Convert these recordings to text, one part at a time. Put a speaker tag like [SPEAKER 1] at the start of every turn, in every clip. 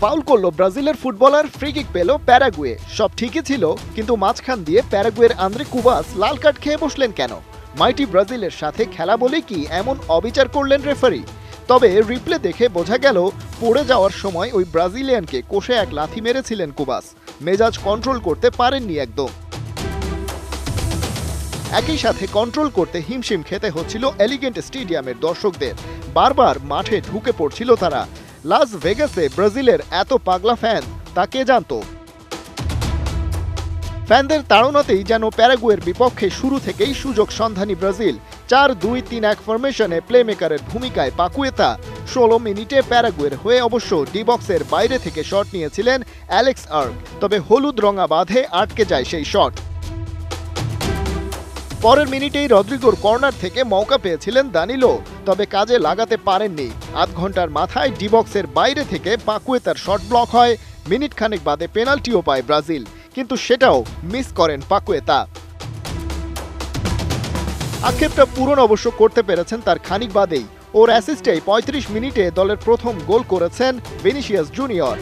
[SPEAKER 1] Foul করলো ব্রাজিলের footballer, free kick পেল প্যারাগুয়ে। সব ঠিকই ছিল, কিন্তু মাঝখান দিয়ে প্যারাগুয়ের আন্দ্রে কুবাস লাল কার্ড খেয়ে বসলেন কেন? মাইটি ব্রাজিলের সাথে খেলা বলে কি এমন অবিচার করলেন রেফারি? তবে রিপ্লে দেখে বোঝা গেল পড়ে যাওয়ার সময় ওই ব্রাজিলিয়ানকে কষে এক লাথি মেরেছিলেন কুবাস। মেজাজ কন্ট্রোল করতে পারেননি একদম। একই সাথে কন্ট্রোল করতে হিমশিম খেতে হচ্ছিল এলিগেন্ট স্টেডিয়ামের দর্শকদের। বারবার মাঠে ঢুকে পড়ছিল তারা। লাস ভেগাসে ব্রাজিলের এত পাগলা ফ্যান তা কে জানত? ফ্যানদের তাড়নাতেই যেন প্যারাগুয়ের বিপক্ষে শুরু থেকেই সুযোগ সন্ধানী ব্রাজিল। 4-2-3-1 ফরমেশনে প্লেমেকারের ভূমিকায় পাকুয়েতা 16 মিনিটে প্যারাগুয়ের হয়ে অবশ্য ডি বক্সের বাইরে থেকে শট নিয়েছিলেন অ্যালেক্স আর্ক, তবে হলুদ রঙা বাঁধে আটকে যায় সেই শট। পরের মিনিটেই রদ্রিগোর কর্নার থেকে মৌকা পেয়েছিলেন দানিলো, তবে কাজে লাগাতে পারেননি। আধ ঘন্টার মাথায় ডি বক্সের বাইরে থেকে পাকুয়েতার শট ব্লক হয়। মিনিট খানেক বাদে পেনাল্টিও পায় ব্রাজিল, কিন্তু সেটাও মিস করেন পাকুয়েতা। আক্ষেপটা পূরণ অবশ্য করতে পেরেছেন তার খানিক বাদেই। ওর অ্যাসিস্টেই 35 মিনিটে দলের প্রথম গোল করেছেন ভিনিসিয়াস জুনিয়র।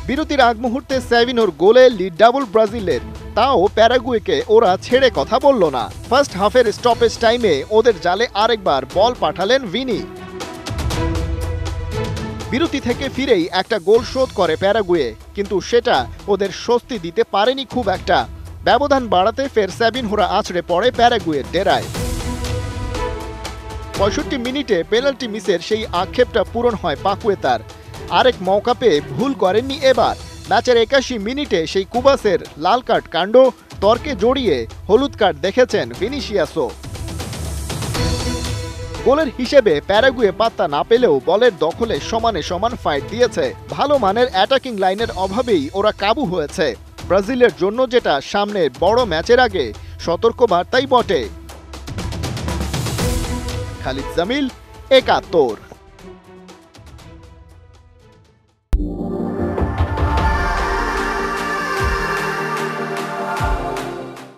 [SPEAKER 1] বিরতির আগ মুহূর্তে স্যাভিনোর গোলে লিড ডাবল ব্রাজিলের, তাও প্যারাগুয়েকে ওরা ছেড়ে কথা বলল না। ফার্স্ট হাফের স্টপেজ টাইমে ওদের জালে আরেকবার বল পাঠালেন ভিনি। বিরতি থেকে ফিরেই একটা গোল শোধ করে প্যারাগুয়ে, কিন্তু সেটা ওদের স্বস্তি দিতে পারেনি খুব একটা। ব্যবধান বাড়াতে ফের স্যাভিনহোরা আছড়ে পড়ে প্যারাগুয়ের ডেরায়। 65 মিনিটে পেনাল্টি মিসের সেই আক্ষেপটা পূরণ হয় পাকুয়েতার। আরেক মৌকা পেয়ে ভুল করেননি এবার। ম্যাচের 81 মিনিটে সেই কুবাসের লাল কার্ড কাণ্ড তর্কে জড়িয়ে হলুদ কার্ড দেখেছেন ভিনিসিয়াসও। গোলের হিসেবে প্যারাগুয়ে পাত্তা না পেলেও বলের দখলে সমানে সমান ফাইট দিয়েছে। ভালো মানের অ্যাটাকিং লাইনের অভাবেই ওরা কাবু হয়েছে। ব্রাজিলের জন্য যেটা সামনের বড় ম্যাচের আগে সতর্ক বার্তাই বটে। খালিদ জামিল, 71।